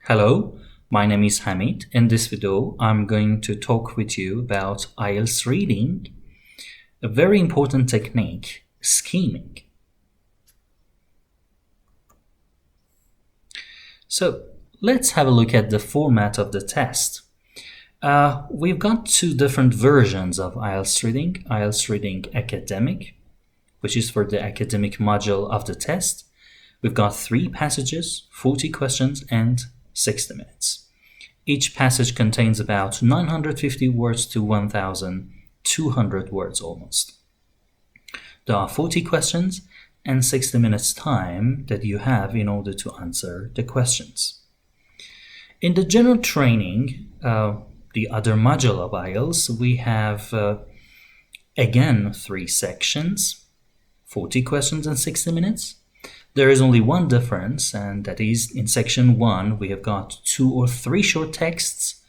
Hello, my name is Hamid. In this video, I'm going to talk with you about IELTS reading, a very important technique, skimming. So let's have a look at the format of the test. We've got two different versions of IELTS Reading Academic, which is for the academic module of the test. We've got 3 passages, 40 questions, and 60 minutes. Each passage contains about 950 words to 1,200 words almost. There are 40 questions and 60 minutes time that you have in order to answer the questions. In the general training, the other module of IELTS, we have again 3 sections, 40 questions and 60 minutes. There is only one difference, and that is in section 1 we have got 2 or 3 short texts,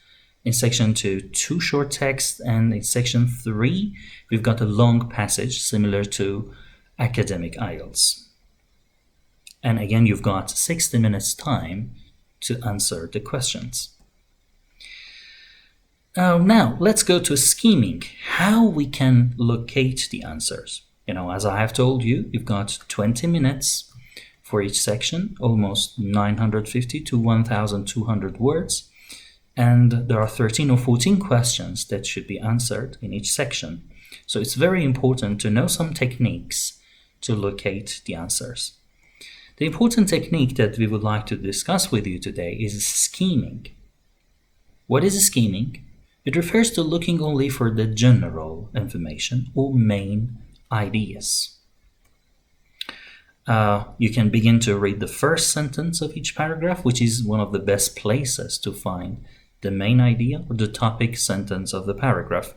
in section 2 2 short texts, and in section 3 we've got a long passage similar to academic IELTS. And again, you've got 60 minutes time to answer the questions. Now let's go to skimming, how we can locate the answers. As I have told you, you've got 20 minutes for each section, almost 950 to 1,200 words, and there are 13 or 14 questions that should be answered in each section. So it's very important to know some techniques to locate the answers. The important technique that we would like to discuss with you today is skimming. What is skimming? It refers to looking only for the general information or main ideas. You can begin to read the first sentence of each paragraph, which is one of the best places to find the main idea or the topic sentence of the paragraph.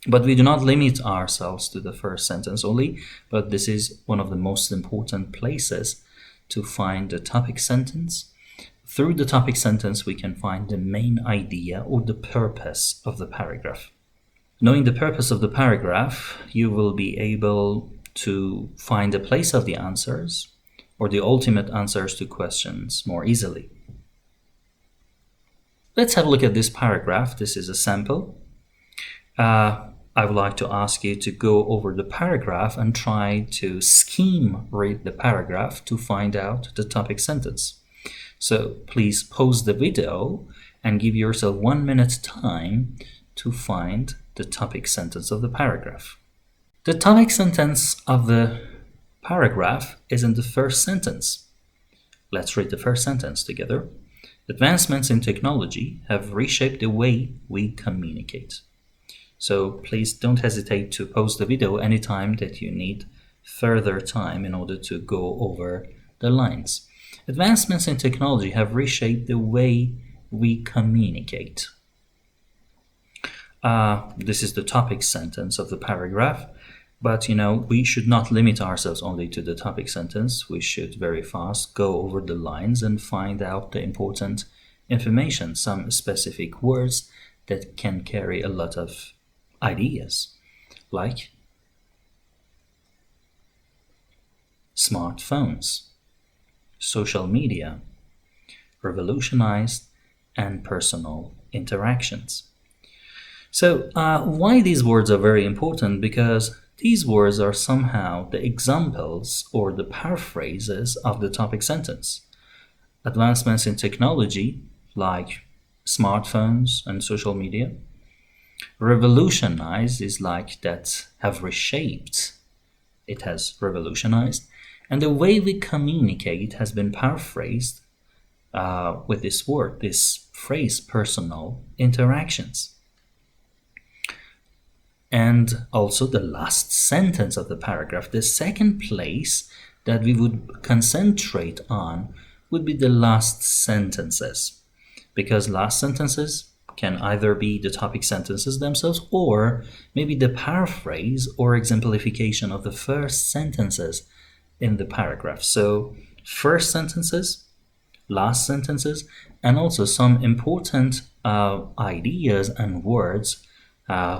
But we do not limit ourselves to the first sentence only, but this is one of the most important places to find the topic sentence. Through the topic sentence, we can find the main idea or the purpose of the paragraph. Knowing the purpose of the paragraph, you will be able to find the place of the answers or the ultimate answers to questions more easily. Let's have a look at this paragraph. This is a sample. I would like to ask you to go over the paragraph and try to skim read the paragraph to find out the topic sentence. So please pause the video and give yourself 1 minute time to find the topic sentence of the paragraph. The topic sentence of the paragraph is in the first sentence. Let's read the first sentence together. Advancements in technology have reshaped the way we communicate. So please don't hesitate to pause the video anytime that you need further time in order to go over the lines. Advancements in technology have reshaped the way we communicate. This is the topic sentence of the paragraph. But we should not limit ourselves only to the topic sentence. We should very fast go over the lines and find out the important information, some specific words that can carry a lot of ideas, like smartphones, social media, revolutionized, and personal interactions. So why these words are very important? Because these words are somehow the examples or the paraphrases of the topic sentence. Advancements in technology, like smartphones and social media. Revolutionized is like that have reshaped. It has revolutionized. And the way we communicate has been paraphrased with this word, this phrase, personal interactions. And also the last sentence of the paragraph. The second place that we would concentrate on would be the last sentences, because last sentences can either be the topic sentences themselves or maybe the paraphrase or exemplification of the first sentences in the paragraph. So first sentences, last sentences, and also some important ideas and words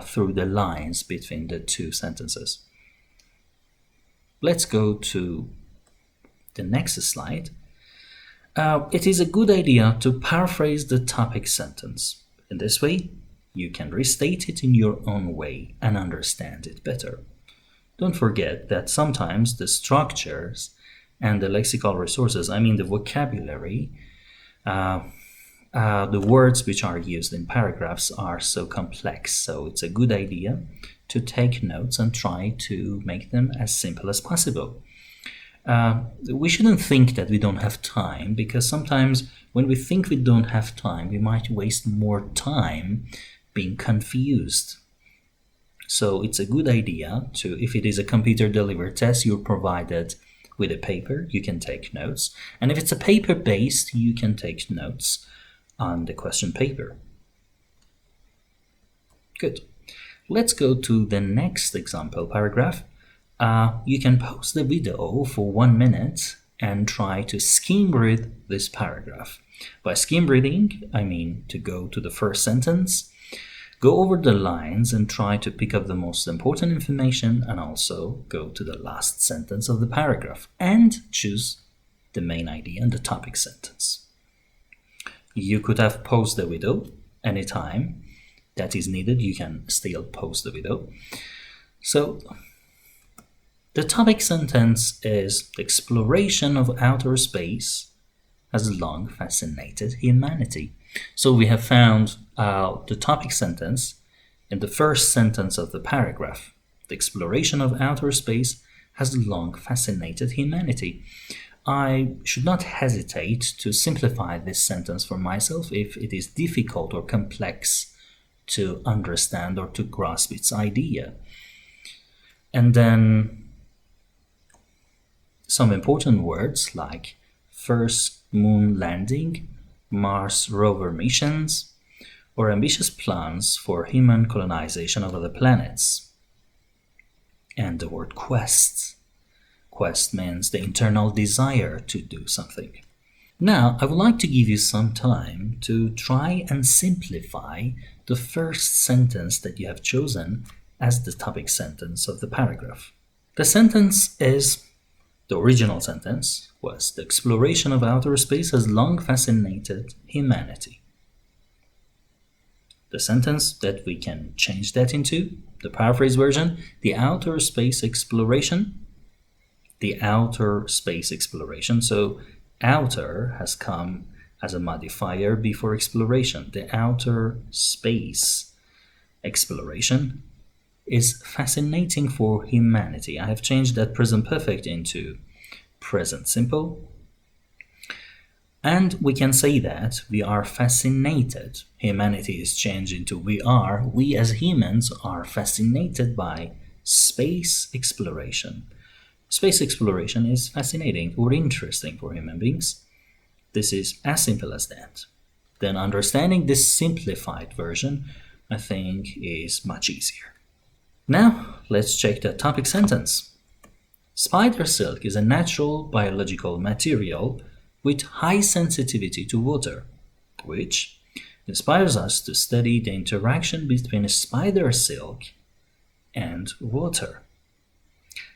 through the lines between the 2 sentences. Let's go to the next slide. It is a good idea to paraphrase the topic sentence. In this way, you can restate it in your own way and understand it better. Don't forget that sometimes the structures and the lexical resources, I mean the vocabulary, the words which are used in paragraphs are so complex, so it's a good idea to take notes and try to make them as simple as possible. We shouldn't think that we don't have time, because sometimes when we think we don't have time, we might waste more time being confused. So it's a good idea to, if it is a computer delivered test, you're provided with a paper, you can take notes. And if it's a paper based, you can take notes on the question paper. Good. Let's go to the next example paragraph. You can pause the video for 1 minute and try to skim read this paragraph. By skim reading, I mean to go to the first sentence, go over the lines and try to pick up the most important information, and also go to the last sentence of the paragraph and choose the main idea and the topic sentence. You could have paused the video anytime that is needed. You can still pause the video. So the topic sentence is: the exploration of outer space has long fascinated humanity. So we have found the topic sentence in the first sentence of the paragraph. The exploration of outer space has long fascinated humanity. I should not hesitate to simplify this sentence for myself if it is difficult or complex to understand or to grasp its idea. And then some important words like first moon landing, Mars rover missions, or ambitious plans for human colonization of other planets. And the word quest. Quest means the internal desire to do something. Now, I would like to give you some time to try and simplify the first sentence that you have chosen as the topic sentence of the paragraph. The sentence is, the original sentence was, the exploration of outer space has long fascinated humanity. The sentence that we can change that into, the paraphrase version, the outer space exploration. The outer space exploration. So outer has come as a modifier before exploration. The outer space exploration is fascinating for humanity. I have changed that present perfect into present simple. And we can say that we are fascinated. Humanity is changed into we are. We as humans are fascinated by space exploration. Space exploration is fascinating or interesting for human beings. This is as simple as that. Then understanding this simplified version, I think, is much easier. Now, let's check the topic sentence. Spider silk is a natural biological material with high sensitivity to water, which inspires us to study the interaction between spider silk and water.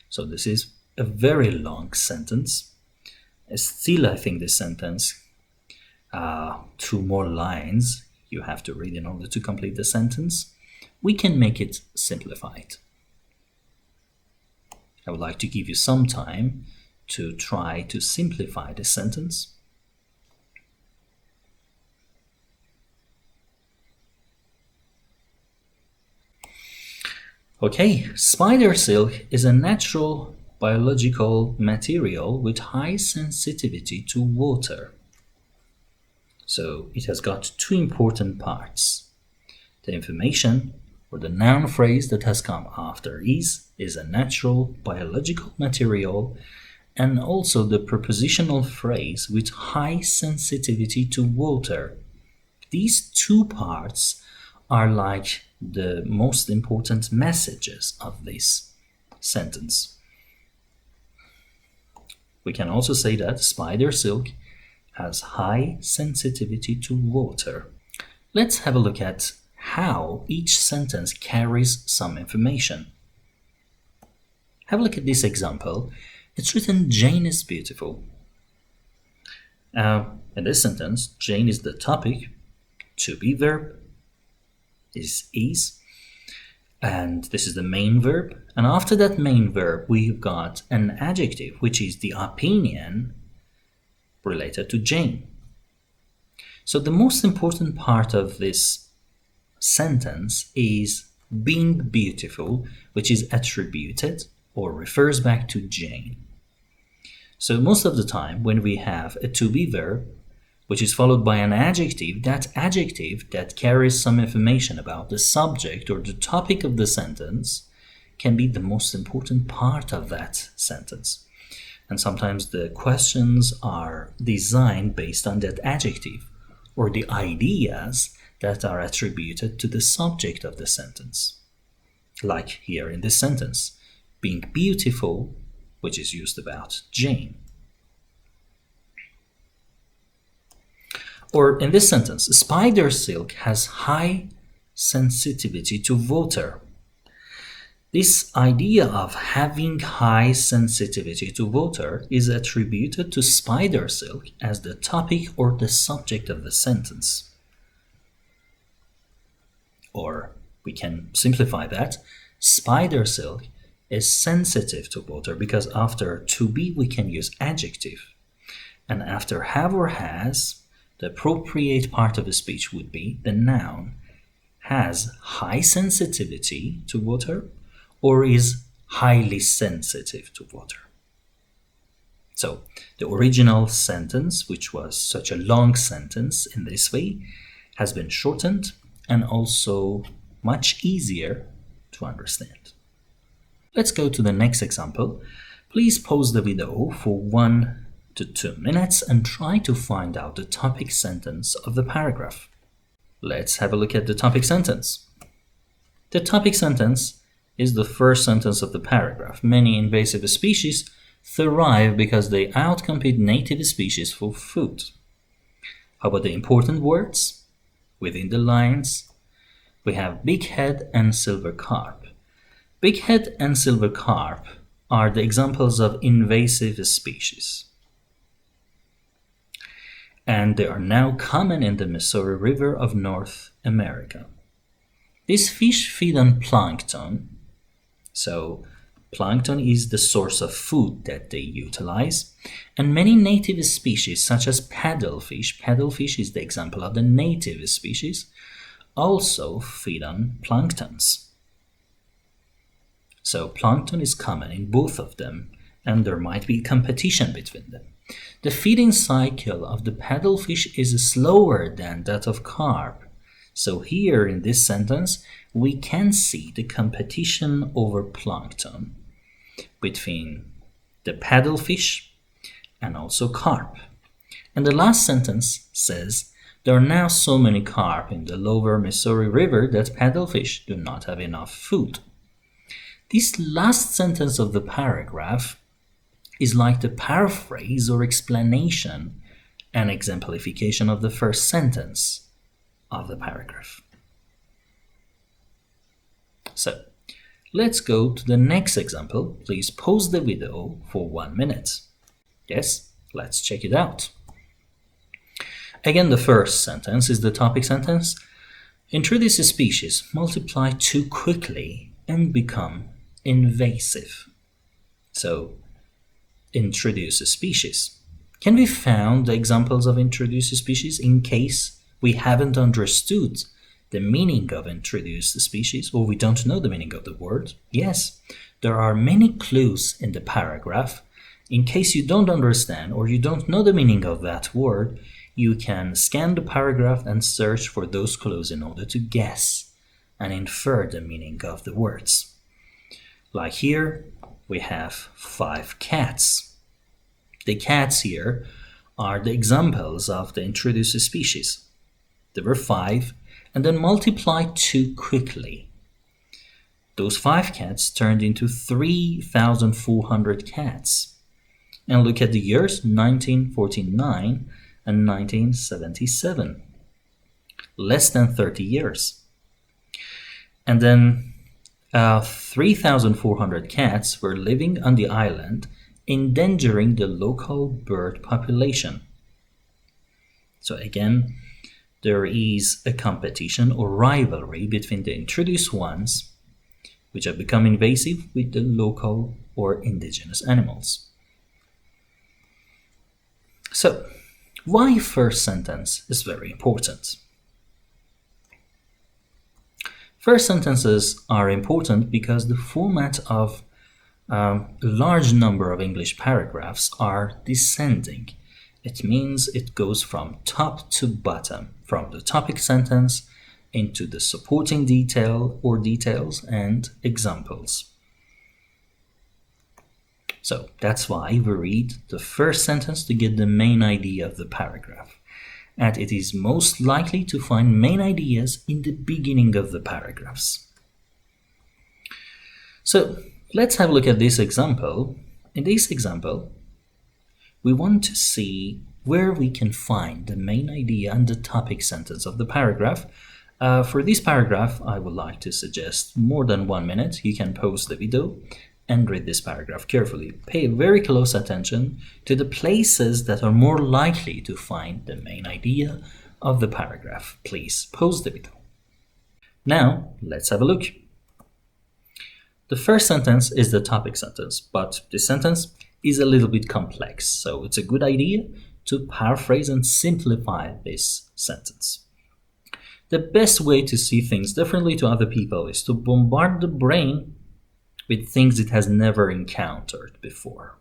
So this is a very long sentence. Still, I think this sentence, 2 more lines you have to read in order to complete the sentence. We can make it simplified. I would like to give you some time to try to simplify this sentence. Okay, spider silk is a natural biological material with high sensitivity to water. So it has got 2 important parts. The information or the noun phrase that has come after is a natural biological material, and also the prepositional phrase with high sensitivity to water. These 2 parts are like the most important messages of this sentence. We can also say that spider silk has high sensitivity to water. Let's have a look at how each sentence carries some information. Have a look at this example. It's written, Jane is beautiful. In this sentence, Jane is the topic, to be verb is, and this is the main verb. And after that main verb, we've got an adjective, which is the opinion related to Jane. So the most important part of this sentence is being beautiful, which is attributed or refers back to Jane. So most of the time when we have a to be verb, which is followed by an adjective, that adjective that carries some information about the subject or the topic of the sentence can be the most important part of that sentence. And sometimes the questions are designed based on that adjective or the ideas that are attributed to the subject of the sentence. Like here in this sentence, being beautiful, which is used about Jane. Or in this sentence, spider silk has high sensitivity to water. This idea of having high sensitivity to water is attributed to spider silk as the topic or the subject of the sentence. Or we can simplify that. Spider silk is sensitive to water because after to be we can use adjective. And after have or has, the appropriate part of the speech would be the noun has high sensitivity to water or is highly sensitive to water. So the original sentence, which was such a long sentence in this way, has been shortened and also much easier to understand. Let's go to the next example. Please pause the video for 1 to 2 minutes and try to find out the topic sentence of the paragraph. Let's have a look at the topic sentence. The topic sentence is the first sentence of the paragraph. Many invasive species thrive because they outcompete native species for food. How about the important words? Within the lines, we have big head and silver carp. Big head and silver carp are the examples of invasive species. And they are now common in the Missouri River of North America. These fish feed on plankton. So plankton is the source of food that they utilize. And many native species such as paddlefish is the example of the native species, also feed on planktons. So plankton is common in both of them, and there might be competition between them. The feeding cycle of the paddlefish is slower than that of carp. So here in this sentence, we can see the competition over plankton between the paddlefish and also carp. And the last sentence says, there are now so many carp in the lower Missouri River that paddlefish do not have enough food. This last sentence of the paragraph is like the paraphrase or explanation and exemplification of the first sentence of the paragraph. So, let's go to the next example. Please pause the video for 1 minute. Yes, let's check it out. Again, the first sentence is the topic sentence. Introduce species multiply too quickly and become invasive. So, introduce a species. Can we find the examples of introduce species in case we haven't understood the meaning of introduce species or we don't know the meaning of the word? Yes, there are many clues in the paragraph. In case you don't understand or you don't know the meaning of that word, you can scan the paragraph and search for those clues in order to guess and infer the meaning of the words. Like here, we have 5 cats. The cats here are the examples of the introduced species. There were 5, and then multiply too quickly. Those 5 cats turned into 3,400 cats. And look at the years 1949 and 1977. Less than 30 years. And then 3,400 cats were living on the island, endangering the local bird population. So again, there is a competition or rivalry between the introduced ones, which have become invasive, with the local or indigenous animals. So, why first sentence is very important? First sentences are important because the format of a large number of English paragraphs are descending. It means it goes from top to bottom, from the topic sentence into the supporting detail or details and examples. So that's why we read the first sentence to get the main idea of the paragraph. And it is most likely to find main ideas in the beginning of the paragraphs. So let's have a look at this example. In this example, we want to see where we can find the main idea and the topic sentence of the paragraph. For this paragraph, I would like to suggest more than 1 minute. You can pause the video and read this paragraph carefully. Pay very close attention to the places that are more likely to find the main idea of the paragraph. Please pause the video. Now, let's have a look. The first sentence is the topic sentence, but this sentence is a little bit complex, so it's a good idea to paraphrase and simplify this sentence. The best way to see things differently to other people is to bombard the brain with things it has never encountered before.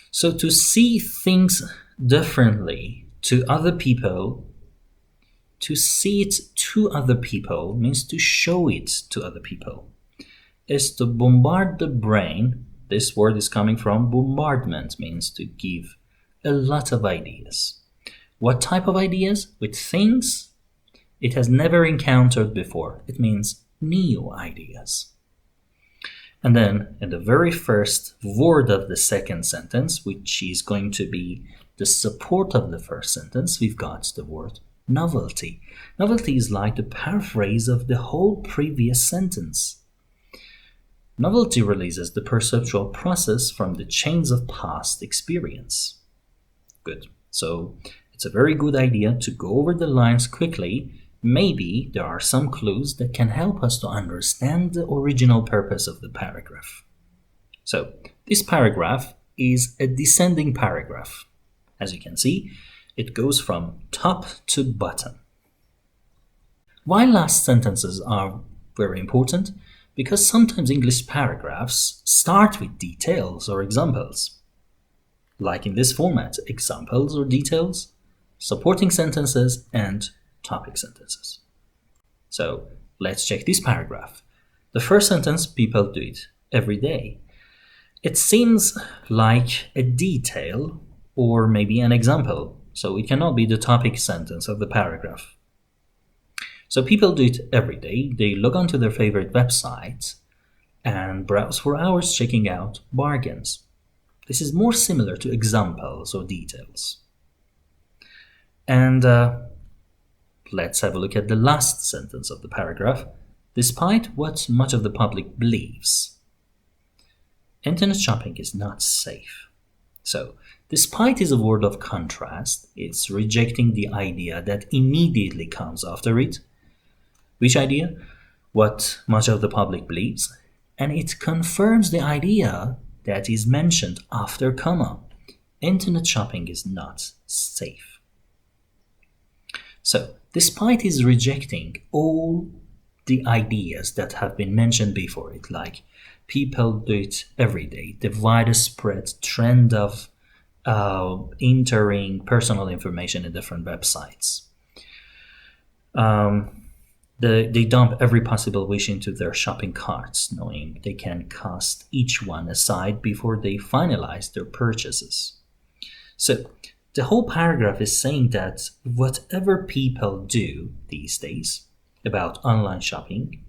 So to see things differently to other people, to see it to other people means to show it to other people, is to bombard the brain. This word is coming from bombardment, means to give a lot of ideas. What type of ideas? With things it has never encountered before. It means new ideas. And then in the very first word of the second sentence, which is going to be the support of the first sentence, we've got the word novelty. Novelty is like the paraphrase of the whole previous sentence. Novelty releases the perceptual process from the chains of past experience. Good. So it's a very good idea to go over the lines quickly. Maybe there are some clues that can help us to understand the original purpose of the paragraph. So this paragraph is a descending paragraph. As you can see, it goes from top to bottom. Why last sentences are very important? Because sometimes English paragraphs start with details or examples. Like in this format, examples or details, supporting sentences, and topic sentences. So let's check this paragraph. The first sentence, people do it every day. It seems like a detail or maybe an example, so it cannot be the topic sentence of the paragraph. So people do it every day. They log on to their favorite websites and browse for hours checking out bargains. This is more similar to examples or details. And let's have a look at the last sentence of the paragraph. Despite what much of the public believes, internet shopping is not safe. So, despite is a word of contrast. It's rejecting the idea that immediately comes after it. Which idea? What much of the public believes. And it confirms the idea that is mentioned after comma. Internet shopping is not safe. So, despite is rejecting all the ideas that have been mentioned before it, like people do it every day, the widespread trend of entering personal information in different websites. They dump every possible wish into their shopping carts, knowing they can cast each one aside before they finalize their purchases. So, the whole paragraph is saying that whatever people do these days about online shopping,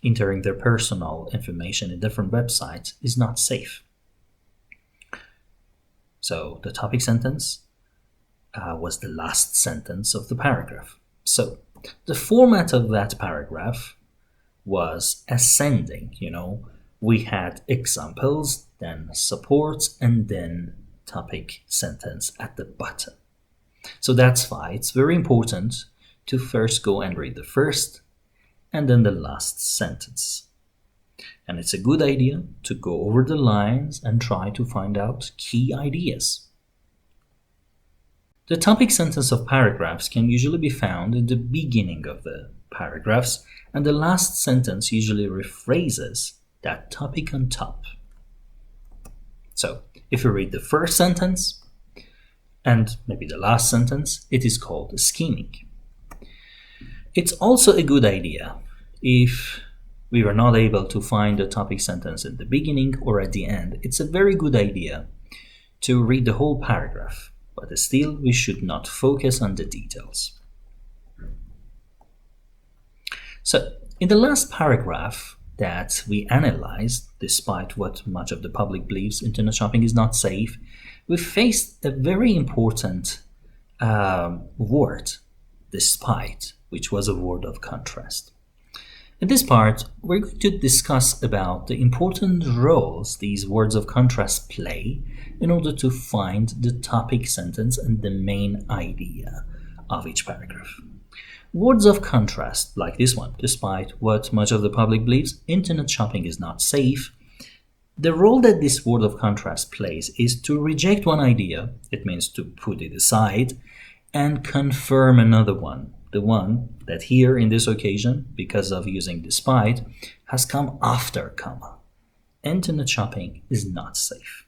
entering their personal information in different websites, is not safe. So the topic sentence was the last sentence of the paragraph. So the format of that paragraph was ascending, We had examples, then supports, and then topic sentence at the bottom. So that's why it's very important to first go and read the first and then the last sentence. And it's a good idea to go over the lines and try to find out key ideas. The topic sentence of paragraphs can usually be found in the beginning of the paragraphs, and the last sentence usually rephrases that topic on top. So, if you read the first sentence and maybe the last sentence, it is called skimming. It's also a good idea if we were not able to find the topic sentence in the beginning or at the end. It's a very good idea to read the whole paragraph, but still we should not focus on the details. So, in the last paragraph that we analyzed, despite what much of the public believes internet shopping is not safe, we faced a very important word, despite, which was a word of contrast. In this part, we're going to discuss about the important roles these words of contrast play in order to find the topic sentence and the main idea of each paragraph. Words of contrast, like this one, despite what much of the public believes, internet shopping is not safe. The role that this word of contrast plays is to reject one idea, it means to put it aside, and confirm another one. The one that here in this occasion, because of using despite, has come after comma. Internet shopping is not safe.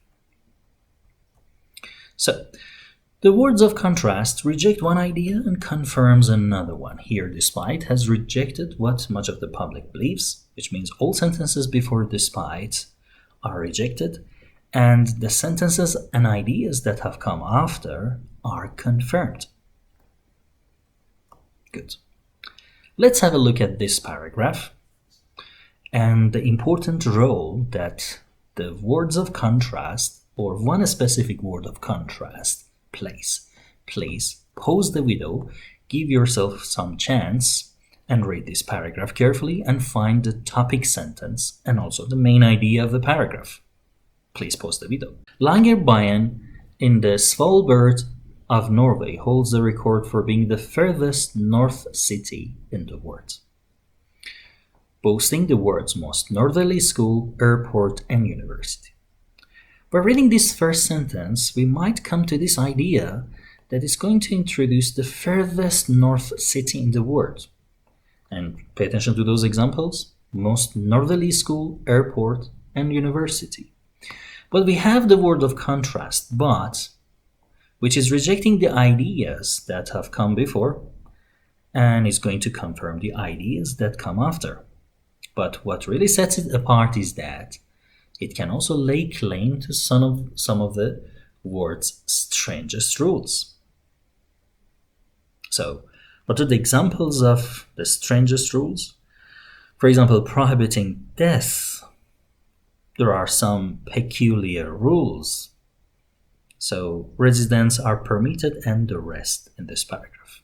So, the words of contrast reject one idea and confirms another one. Here, despite has rejected what much of the public believes, which means all sentences before despite are rejected, and the sentences and ideas that have come after are confirmed. Good. Let's have a look at this paragraph and the important role that the words of contrast or one specific word of contrast plays. Please pause the video, give yourself some chance and read this paragraph carefully and find the topic sentence and also the main idea of the paragraph. Please pause the video. Longyearbyen in the Svalbard of Norway holds the record for being the furthest north city in the world, boasting the world's most northerly school, airport, and university. By reading this first sentence, we might come to this idea that is going to introduce the furthest north city in the world. And pay attention to those examples: most northerly school, airport, and university. But we have the word of contrast, but, which is rejecting the ideas that have come before and is going to confirm the ideas that come after. But what really sets it apart is that it can also lay claim to some of the word's strangest rules. So, what are the examples of the strangest rules? For example, prohibiting death. There are some peculiar rules. So residents are permitted and the rest in this paragraph.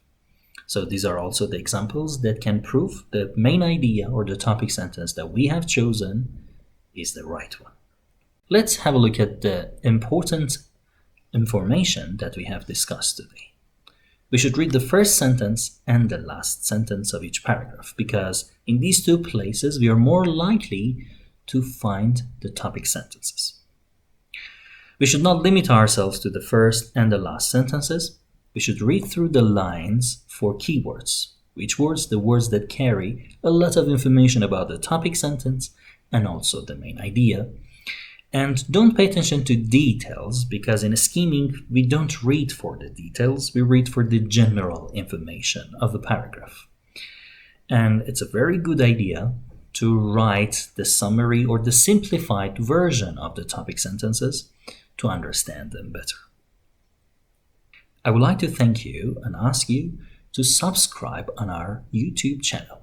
So these are also the examples that can prove the main idea or the topic sentence that we have chosen is the right one. Let's have a look at the important information that we have discussed today. We should read the first sentence and the last sentence of each paragraph because in these two places we are more likely to find the topic sentences. We should not limit ourselves to the first and the last sentences. We should read through the lines for keywords. Which words? The words that carry a lot of information about the topic sentence and also the main idea. And don't pay attention to details because in skimming we don't read for the details, we read for the general information of the paragraph. And it's a very good idea to write the summary or the simplified version of the topic sentences to understand them better. I would like to thank you and ask you to subscribe on our YouTube channel.